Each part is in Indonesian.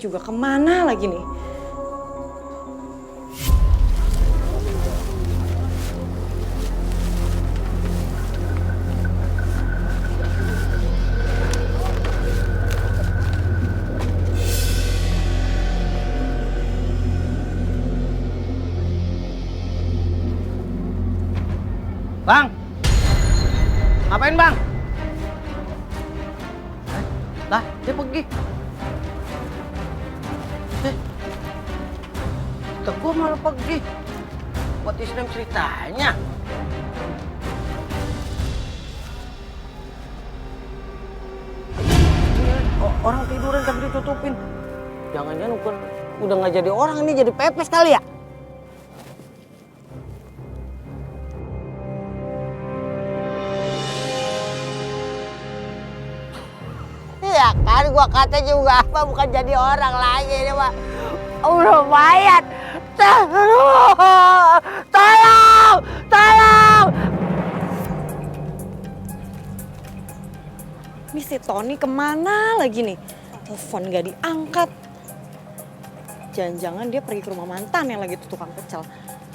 juga kemana lagi nih? Bang! Ngapain bang? Lah, dia pergi. Teguh malah pergi. What is name ceritanya? Orang tiduran tapi ditutupin. Jangan-jangan udah nggak jadi orang, ini jadi pepes kali ya? Iya kan, gua kata juga apa bukan jadi orang lagi ini mah. Udah mayat. Tolong! Tolong! Ini si Tony kemana lagi nih? Telepon gak diangkat. Jangan-jangan dia pergi ke rumah mantan yang lagi tuh tukang pecel.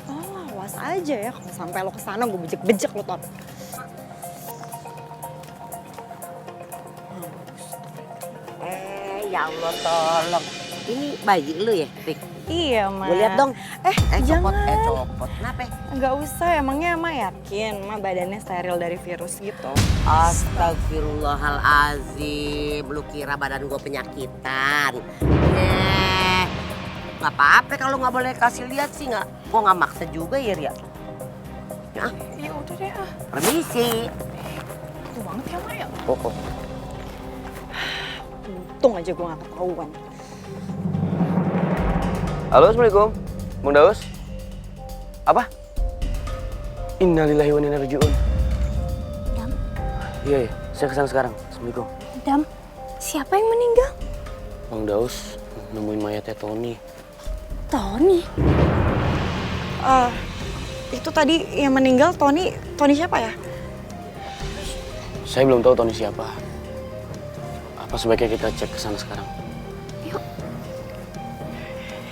Oh, awas aja ya kalau sampai lo kesana gue bejek-bejek lo, Ton. Ya Allah tolong. Ini bayi lu ya, Pik? Iya, Ma. Gue lihat dong. Jangan. Copot. Kenapa? Nggak usah, emangnya Ma yakin Ma badannya steril dari virus gitu. Astagfirullahalazim. Lu kira badan gue penyakitan? Gak apa-apa kalau nggak boleh kasih lihat sih nggak. Gue nggak maksa juga ya, Ria. Ya, Ya udah deh. permisi. Itu banget ya, Ma ya. Oh. Untung aja gue gak ketahuan. Halo, Assalamualaikum. Bang Daus? Apa? Innalillahi wa inna ilaihi raji'un. Dam, Iya, saya kesana sekarang. Assalamualaikum. Dam, siapa yang meninggal? Bang Daus nemuin mayatnya Tony. Tony. Itu tadi yang meninggal Tony siapa ya? Saya belum tahu Tony siapa. Apa sebaiknya kita cek ke sana sekarang? Yuk.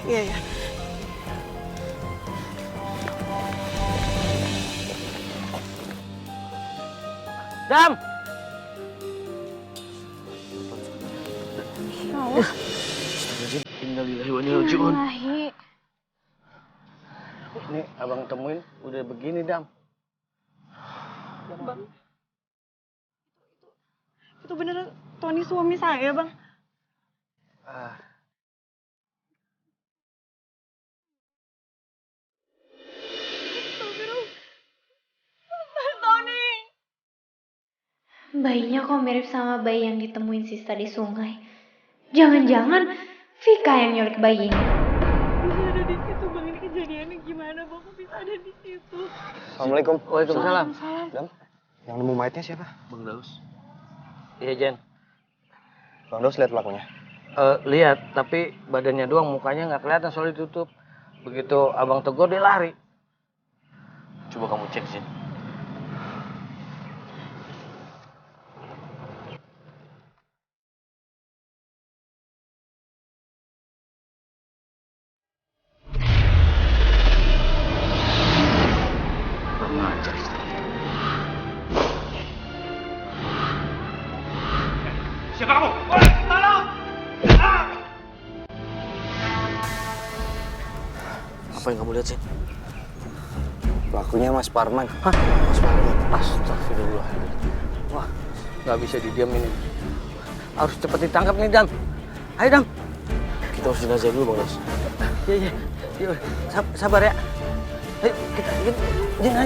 Iya, ya. Dam! Ya Allah. Innalillahi wa inna ilaihi raji'un. Ilahi. Ini abang temuin udah begini, Dam. Bang. Itu beneran Tony suami saya, Bang. Tony. Bayinya kok mirip sama bayi yang ditemuin Sista di sungai. Jangan-jangan Vika yang nyulik bayi ini. Bisa ada di situ, Bang. Ini kejadiannya gimana, Bang? Kok bisa ada di situ? Assalamualaikum. Waalaikumsalam. Dam, yang nemu mayatnya siapa? Bang Daus. Iya, Jen. Bang Daus lihat pelakunya. Lihat, tapi badannya doang, mukanya nggak kelihatan soalnya ditutup. Begitu abang tegur dia lari. Coba kamu cek, Zin. Siapa kamu? Tolong! Apa yang kamu lihat, Zin? Pelakunya Mas Parman. Hah? Mas Parman. Astagfirullah. Wah, nggak bisa didiamin ini. Harus cepat ditangkap nih, Dam. Ayo, Dam. Kita harus jenazah dulu, Bang Daus. Iya. Sabar ya. Ayo,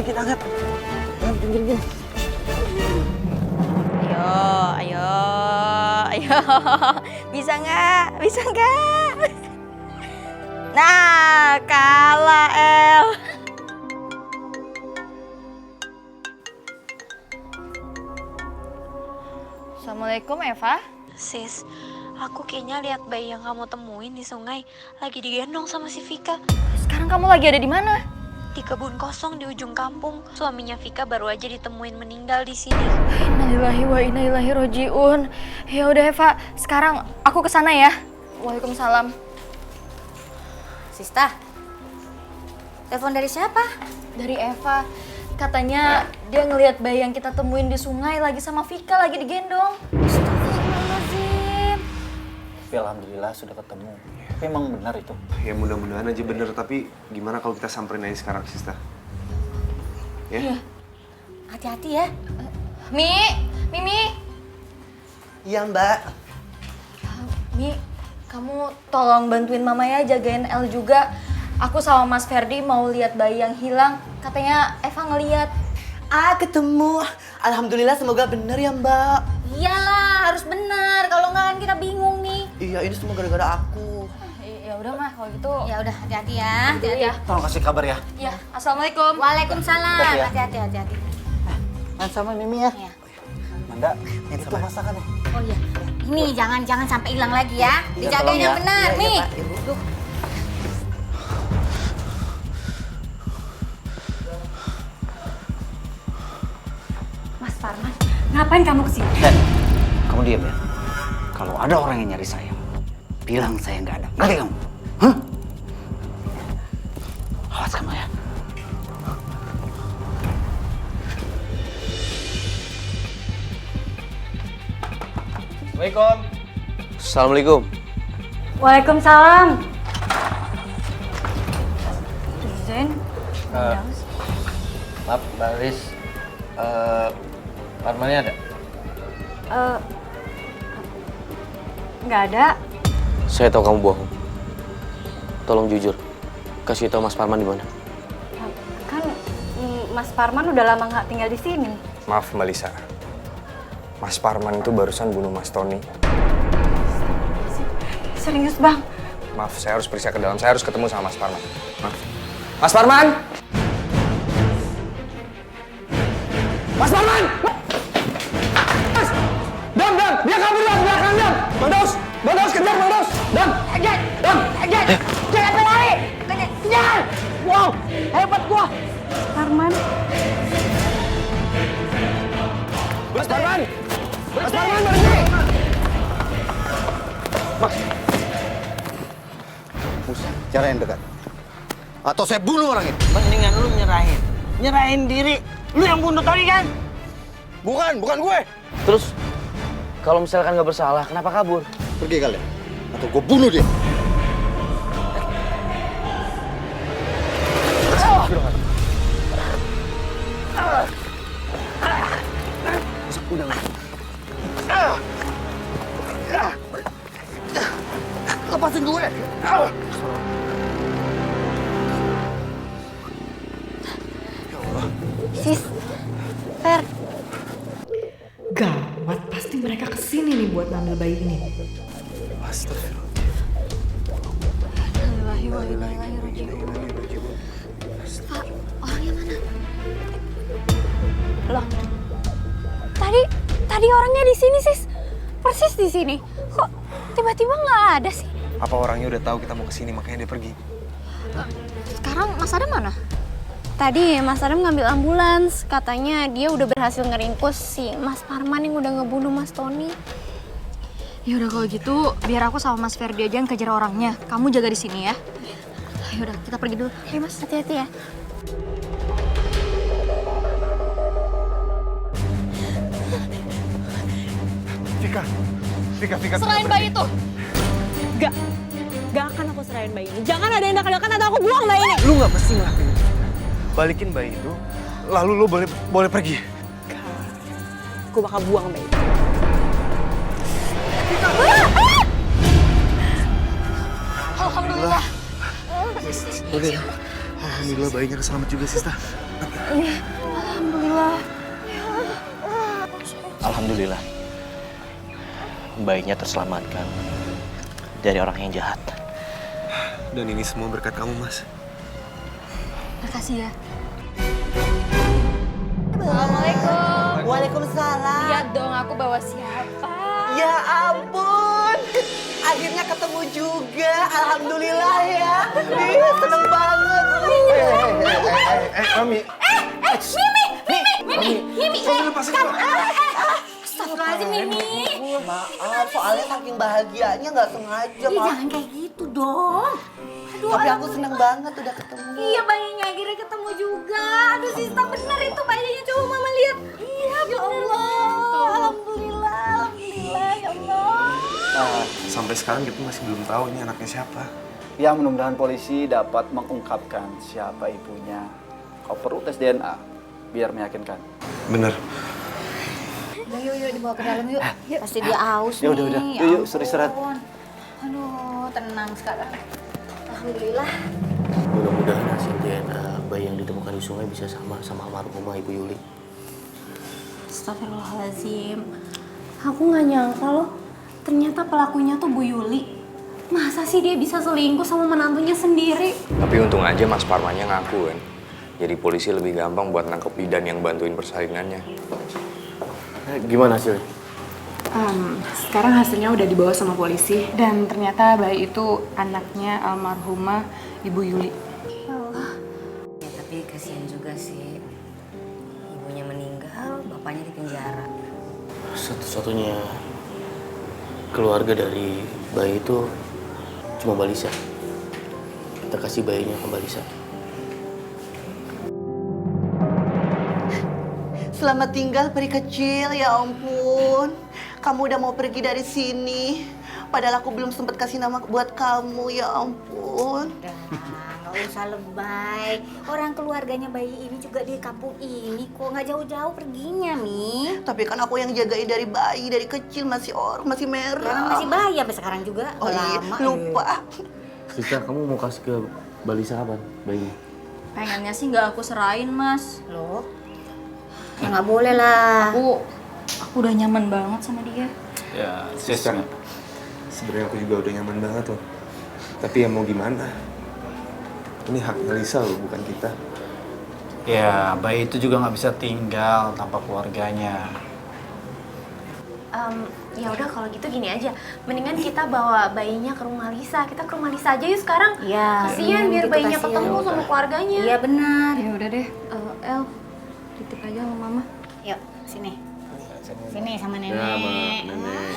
kita angkat. Gini. Ayo. Bisa nggak? Nah, kalah El. Assalamualaikum Eva. Sis, aku kayaknya lihat bayi yang kamu temuin di sungai lagi digendong sama si Vika. Sekarang kamu lagi ada di mana? Di kebun kosong di ujung kampung. Suaminya Vika baru aja ditemuin meninggal di sini. Innalillahi wa inna ilaihi raji'un. Ya udah Eva, sekarang aku kesana ya. Waalaikumsalam. Sista, telepon dari siapa? Dari Eva. Katanya dia ngelihat bayi yang kita temuin di sungai lagi sama Vika lagi digendong. Astagfirullahaladzim. Tapi alhamdulillah sudah ketemu. Tapi emang benar itu. Ya mudah-mudahan aja bener, tapi gimana kalau kita samperin aja sekarang, Sista? Ya? Iya. Hati-hati ya. Mimi. Iya, Mbak. Mi, kamu tolong bantuin Mama ya, jagain El juga. Aku sama Mas Ferdi mau lihat bayi yang hilang. Katanya Eva ngeliat. Ketemu. Alhamdulillah, semoga bener ya, Mbak. Iyalah, harus benar. Kalau nggak kan kita bingung nih. Iya, ini semua gara-gara aku. Ya udah mah kalau gitu. Ya udah, hati-hati ya. Hati-hati ya. Tolong kasih kabar ya. Ya, assalamualaikum. Waalaikumsalam. Hati-hati ya. Hati-hati. Main sama Mimi ya. Iya. Manda, itu masakan ya. Oh iya. Ini jangan sampai hilang lagi ya. Iya, Dijagain tolong yang ya. benar, Iya, Mi. Pak. Ibu. Duh. Mas Parman, ngapain kamu kesini? Dan, kamu diam ya. Kalau ada orang yang nyari saya, bilang saya nggak ada. Ngerti kamu? Hah? Awas kamu ya. Assalamualaikum. Waalaikumsalam. Zen, Maaf, Mbak Riz. Parmannya ada? nggak ada. Saya tahu kamu bohong. Tolong jujur. Kasih tahu Mas Parman di mana. Kan Mas Parman udah lama nggak tinggal di sini. Maaf, Mbak Lisa. Mas Parman itu barusan bunuh Mas Tony. Serius, Bang? Maaf, saya harus periksa ke dalam. Saya harus ketemu sama Mas Parman. Maaf. Mas Parman! Mas Parman! Mas! Dam! Dia kabur dari belakang, Dam! Bang Daus! Kejar Bang Daus! Dam! Dam! Jangan berlari. Kejar. Wow, hebat gua. Parman? Mas Parman! Mas Parman, berhenti! Cara yang dekat. Atau saya bunuh orang itu. Mendingan lu nyerahin diri. Lu yang bunuh Tony kan? Bukan gue. Terus, kalau misalkan nggak bersalah, kenapa kabur? Pergi kalian. Atau gue bunuh dia. Lepasin gue. Sis, Fer, Gawat, pasti mereka kesini nih buat ngambil bayi ini. Pak, orangnya mana? Loh, tadi orangnya di sini, Sis. Persis di sini. Kok tiba-tiba nggak ada sih? Apa orangnya udah tahu kita mau kesini makanya dia pergi? Sekarang Mas Adam mana? Tadi Mas Adam ngambil ambulans. Katanya dia udah berhasil ngeringkus si Mas Parman yang udah ngebunuh Mas Tony. Ya udah kalau gitu, biar aku sama Mas Ferdi aja yang kejar orangnya. Kamu jaga di sini ya. Ya udah, kita pergi dulu. Ayo Mas, hati-hati ya. Vika. Serahin bayi itu. Gak akan aku serahin bayi ini. Jangan ada yang dekat-dekat atau aku buang bayi ini. Lu nggak mesti ngelakuin itu. Balikin bayi itu, lalu lu boleh pergi. Aku bakal buang bayi ini. Alhamdulillah. Alhamdulillah bayinya selamat juga, Sista. Alhamdulillah. Bayinya terselamatkan dari orang yang jahat. Dan ini semua berkat kamu, Mas. Makasih ya. Assalamualaikum. Waalaikumsalam. Lihat dong aku bawa siapa. Ya ampun. Akhirnya ketemu juga. Alhamdulillah ya. Seneng banget. Mami. Mimi. Kamu. Astagfirullahaladzim Mimi. Maaf, soalnya saking bahagianya nggak sengaja. Ih, jangan kayak gitu dong. Aduh, Tapi aku seneng banget udah ketemu. Iya, bayinya akhirnya ketemu juga. Aduh, Sista bener itu bayinya. Coba Mama lihat. Iya, ya Allah. Alhamdulillah, alhamdulillah, ya Allah. Sampai sekarang kita masih belum tahu ini anaknya siapa. Ya mudah-mudahan polisi dapat mengungkapkan siapa ibunya. Kau perlu tes DNA biar meyakinkan. Bener. Udah yuk dibawa ke dalam yuk. Pasti dia aus Ya nih. udah. Ya Yuk, suruh istirahat. ampun. Aduh, tenang sekarang. Alhamdulillah. Mudah-mudahan hasil DNA bayi yang ditemukan di sungai bisa sama almarhumah Ibu Yuli. Astagfirullahaladzim. Aku nggak nyangka loh, ternyata pelakunya tuh Bu Yuli. Masa sih dia bisa selingkuh sama menantunya sendiri? Tapi untung aja Mas Parmannya ngaku kan. Jadi polisi lebih gampang buat nangkep bidan yang bantuin persalinannya. Gimana hasilnya? Sekarang hasilnya udah dibawa sama polisi dan ternyata bayi itu anaknya almarhumah Ibu Yuli. Ya tapi kasihan juga sih. Ibunya meninggal, bapaknya di penjara. Satu-satunya keluarga dari bayi itu cuma Mbak Lisa. Kita kasih bayinya ke Mbak Lisa. Selamat tinggal peri kecil, ya ampun. Kamu udah mau pergi dari sini. Padahal aku belum sempat kasih nama buat kamu, ya ampun. Nggak usah lebay. Orang keluarganya bayi ini juga di kampung ini kok, nggak jauh-jauh perginya, Mi. Tapi kan aku yang jagain dari bayi, dari kecil masih merah. Sekarang masih bayi sampai sekarang juga. Oh iya, Lama. lupa. Sista, kamu mau kasih ke Mbak Lisa kapan bayinya? Pengennya sih nggak aku serahin, Mas. Loh? Ya nggak boleh lah. Aku udah nyaman banget sama dia. Ya, Sister. Sebenarnya aku juga udah nyaman banget loh. Tapi ya mau gimana? Ini haknya Lisa loh, bukan kita. Ya, bayi itu juga nggak bisa tinggal tanpa keluarganya. Ya udah kalau gitu gini aja, mendingan kita bawa bayinya ke rumah Lisa. Kita ke rumah Lisa aja yuk sekarang. Iya. Kasian biar gitu, bayinya kasian. ketemu sama keluarganya. Iya benar. Ya udah deh, El, titip aja sama Mama. Yuk, sini. Sini sama nenek. Ya, nenek.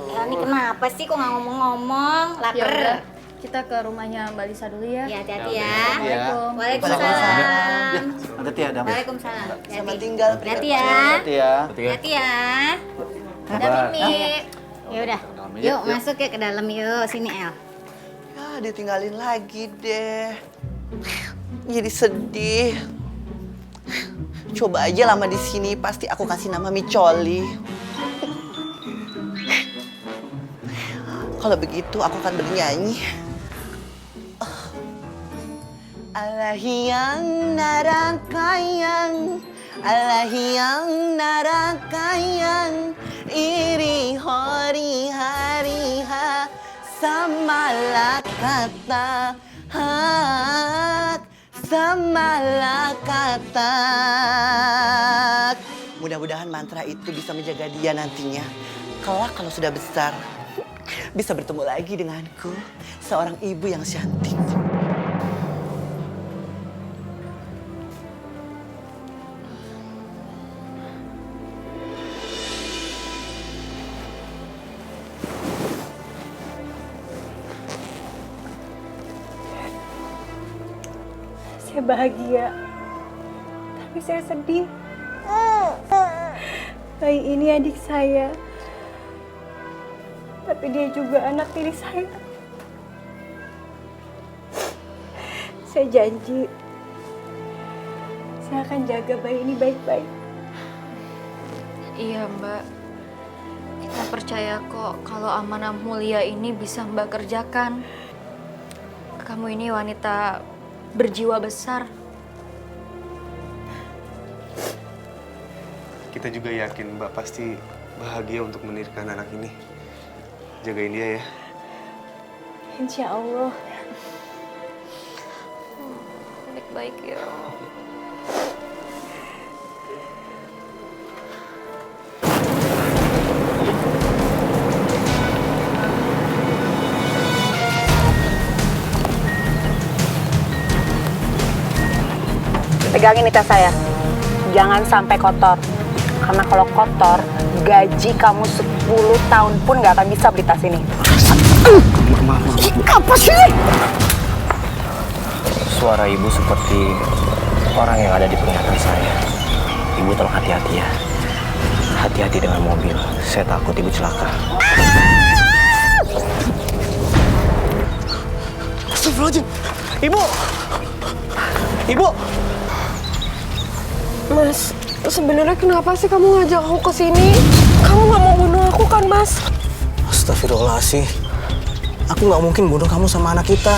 Ya, ini kenapa sih kok nggak ngomong-ngomong? Ya Laper. udah, kita ke rumahnya Mbak Lisa dulu ya. Ya, hati-hati ya. Assalamualaikum. Waalaikumsalam. Hati-hati ya, Dam. Waalaikumsalam. Selamat tinggal peri Hati-hati kecil. ya. Hati ya. Hati-hati ya. Dadah, Mimi. Ya udah. Yuk, masuk ya ke dalam yuk. Sini, El. Ya, ditinggalin lagi deh. Jadi sedih. Coba aja lama di sini, pasti aku kasih nama Micoli. Kalau begitu aku akan bernyanyi. Alahiyang narakayang, alahiyang narakayang, iri hori hariha samalakata hak samalakatak. Mudah-mudahan mantra itu bisa menjaga dia nantinya. Kelak kalau sudah besar, bisa bertemu lagi denganku, seorang ibu yang cantik. Saya bahagia, tapi saya sedih. Bayi ini adik saya, tapi dia juga anak tiri saya. Saya janji, saya akan jaga bayi ini baik-baik. Iya, Mbak. Kita percaya kok kalau amanah mulia ini bisa Mbak kerjakan. Kamu ini wanita berjiwa besar. Kita juga yakin Mbak pasti bahagia untuk menirikan anak ini. Jagain dia ya. Insya Allah. Baik-baik ya. Pegangin nih tas saya. Jangan sampai kotor. Karena kalau kotor, gaji kamu 10 tahun pun nggak akan bisa beli tas ini. Apa sih? Suara ibu seperti orang yang ada di penglihatan saya. Ibu tolong hati-hati ya. Hati-hati dengan mobil. Saya takut ibu celaka. Astagfirullahaladzim. Ibu! Ibu! Mas, sebenarnya kenapa sih kamu ngajak aku ke sini? Kamu nggak mau bunuh aku kan, Mas? Astagfirullahaladzim. Aku nggak mungkin bunuh kamu sama anak kita.